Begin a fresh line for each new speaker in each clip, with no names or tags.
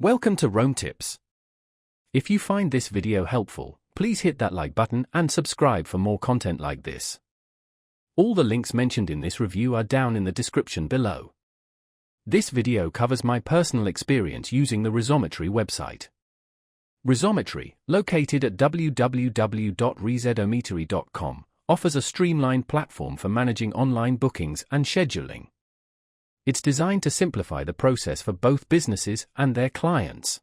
Welcome to Rome Tips. If you find this video helpful, please hit that like button and subscribe for more content like this. All the links mentioned in this review are down in the description below. This video covers my personal experience using the Rezometry website. Rezometry, located at www.rezometry.com, offers a streamlined platform for managing online bookings and scheduling. It's designed to simplify the process for both businesses and their clients.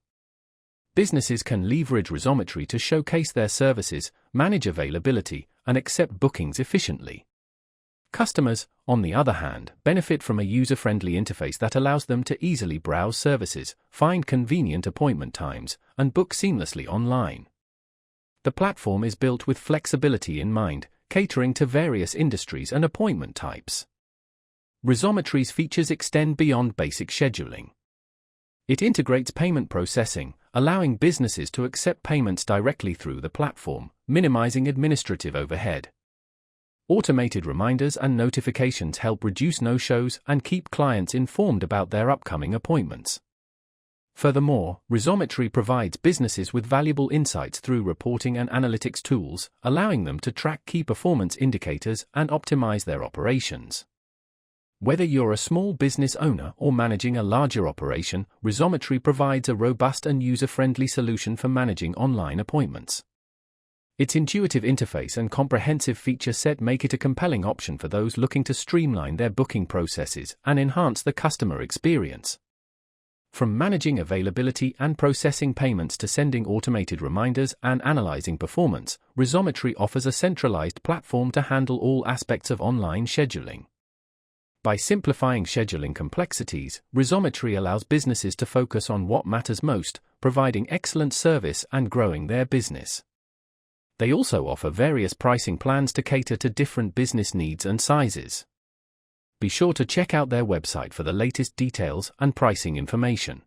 Businesses can leverage Rezometry to showcase their services, manage availability, and accept bookings efficiently. Customers, on the other hand, benefit from a user-friendly interface that allows them to easily browse services, find convenient appointment times, and book seamlessly online. The platform is built with flexibility in mind, catering to various industries and appointment types. Rezometry's features extend beyond basic scheduling. It integrates payment processing, allowing businesses to accept payments directly through the platform, minimizing administrative overhead. Automated reminders and notifications help reduce no-shows and keep clients informed about their upcoming appointments. Furthermore, Rezometry provides businesses with valuable insights through reporting and analytics tools, allowing them to track key performance indicators and optimize their operations. Whether you're a small business owner or managing a larger operation, Rezometry provides a robust and user-friendly solution for managing online appointments. Its intuitive interface and comprehensive feature set make it a compelling option for those looking to streamline their booking processes and enhance the customer experience. From managing availability and processing payments to sending automated reminders and analyzing performance, Rezometry offers a centralized platform to handle all aspects of online scheduling. By simplifying scheduling complexities, Rezometry allows businesses to focus on what matters most, providing excellent service and growing their business. They also offer various pricing plans to cater to different business needs and sizes. Be sure to check out their website for the latest details and pricing information.